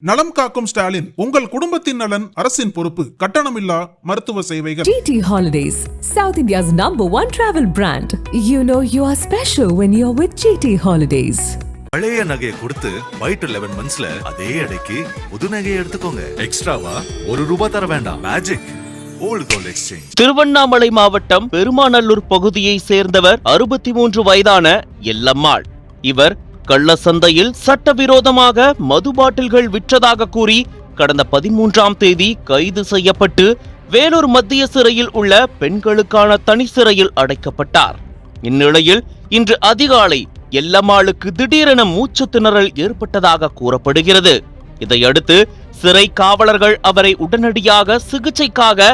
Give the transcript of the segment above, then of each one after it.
நலம் காக்கும் ஸ்டாலின், உங்கள் குடும்பத்தின் நலன் அரசின் பொறுப்பு. கட்டணமில்லா மருத்துவ சேவைகள். GT Holidays, South India's #1 travel brand. You know you are special when you're with GT Holidays. பழைய நகையை கொடுத்து பை டு 11 monthsல அதே அடைக்கு புது நகையை எடுத்துக்கோங்க. எக்ஸ்ட்ராவா ₹1 தர வேண்டாம். Magic old gold exchange. Tiruvannamalai மாவட்டம் பெருமாநல்லூர் பகுதியை சேர்ந்தவர் 63 வயதான எல்லம்மாள். இவர் கள்ள சந்தையில் சட்டவிரோதமாக மது பாட்டில்கள் விற்றதாக கூறி கடந்த 13ஆம் தேதி கைது செய்யப்பட்டு வேலூர் மத்திய சிறையில் உள்ள பெண்களுக்கான தனி சிறையில் அடைக்கப்பட்டார். இந்நிலையில் இன்று அதிகாலை எல்லம்மாளுக்கு திடீரென மூச்சு திணறல் ஏற்பட்டதாக கூறப்படுகிறது. இதையடுத்து சிறை காவலர்கள் அவரை உடனடியாக சிகிச்சைக்காக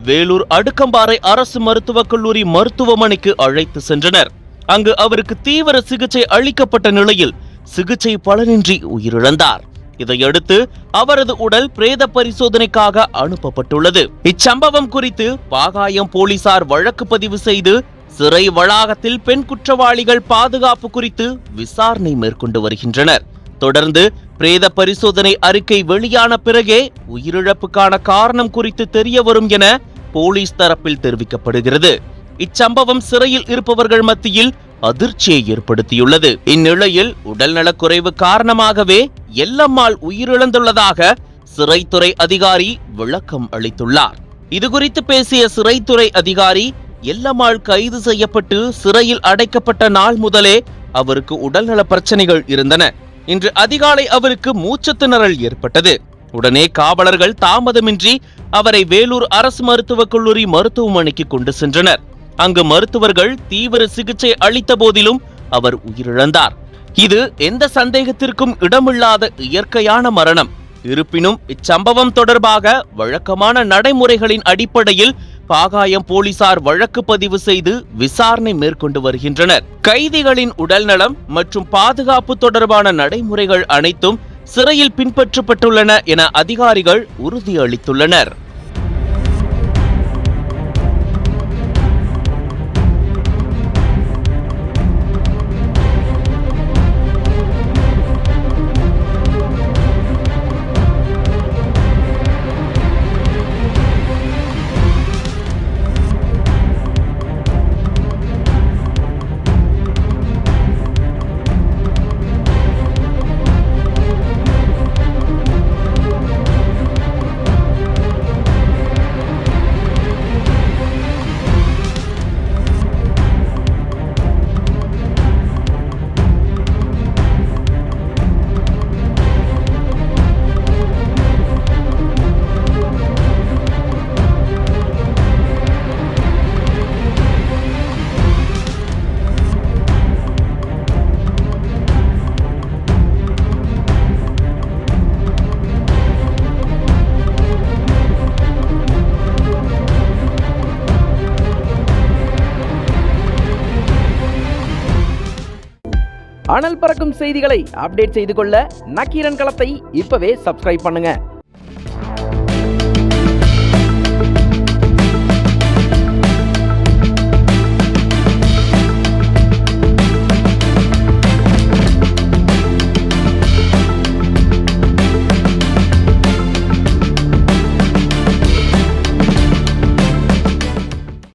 வேலூர் அடுக்கம்பாறை அரசு மருத்துவக் கல்லூரி மருத்துவமனைக்கு அழைத்து சென்றனர். அங்கு அவருக்கு தீவிர சிகிச்சை அளிக்கப்பட்ட நிலையில் சிகிச்சை பலனின்றி உயிரிழந்தார். இதையடுத்து அவரது உடல் பிரேத பரிசோதனைக்காக அனுப்பப்பட்டுள்ளது. இச்சம்பவம் குறித்து பாகாயம் போலீசார் வழக்கு பதிவு செய்து சிறை வளாகத்தில் பெண் குற்றவாளிகள் பாதுகாப்பு குறித்து விசாரணை மேற்கொண்டு வருகின்றனர். தொடர்ந்து பிரேத பரிசோதனை அறிக்கை வெளியான பிறகே உயிரிழப்புக்கான காரணம் குறித்து தெரிய வரும் என போலீஸ் தரப்பில் தெரிவிக்கப்படுகிறது. இச்சம்பவம் சிறையில் இருப்பவர்கள் மத்தியில் அதிர்ச்சியை ஏற்படுத்தியுள்ளது. இந்நிலையில் உடல்நலக்குறைவு காரணமாகவே எல்லம்மாள் உயிரிழந்துள்ளதாக சிறைத்துறை அதிகாரி விளக்கம் அளித்துள்ளார். இதுகுறித்து பேசிய சிறைத்துறை அதிகாரி, எல்லம்மாள் கைது செய்யப்பட்டு சிறையில் அடைக்கப்பட்ட நாள் முதலே அவருக்கு உடல்நல பிரச்சனைகள் இருந்தன. இன்று அதிகாலை அவருக்கு மூச்சு திணறல் ஏற்பட்டது. உடனே காவலர்கள் தாமதமின்றி அவரை வேலூர் அரசு மருத்துவக் கல்லூரி மருத்துவமனைக்கு கொண்டு சென்றனர். அங்கு மருத்துவர்கள் தீவிர சிகிச்சை அளித்த போதிலும் அவர் உயிரிழந்தார். இது எந்த சந்தேகத்திற்கும் இடமில்லாத இயற்கையான மரணம். இருப்பினும் இச்சம்பவம் தொடர்பாக வழக்கமான நடைமுறைகளின் அடிப்படையில் பாகாயம் போலீசார் வழக்கு பதிவு செய்து விசாரணை மேற்கொண்டு வருகின்றனர். கைதிகளின் உடல்நலம் மற்றும் பாதுகாப்பு தொடர்பான நடைமுறைகள் அனைத்தும் சிறையில் பின்பற்றப்பட்டுள்ளன என அதிகாரிகள் உறுதியளித்துள்ளனர். அனல் பறக்கும் செய்திகளை அப்டேட் செய்து கொள்ள நக்கீரன் களத்தை இப்பவே சப்ஸ்கிரைப் பண்ணுங்க.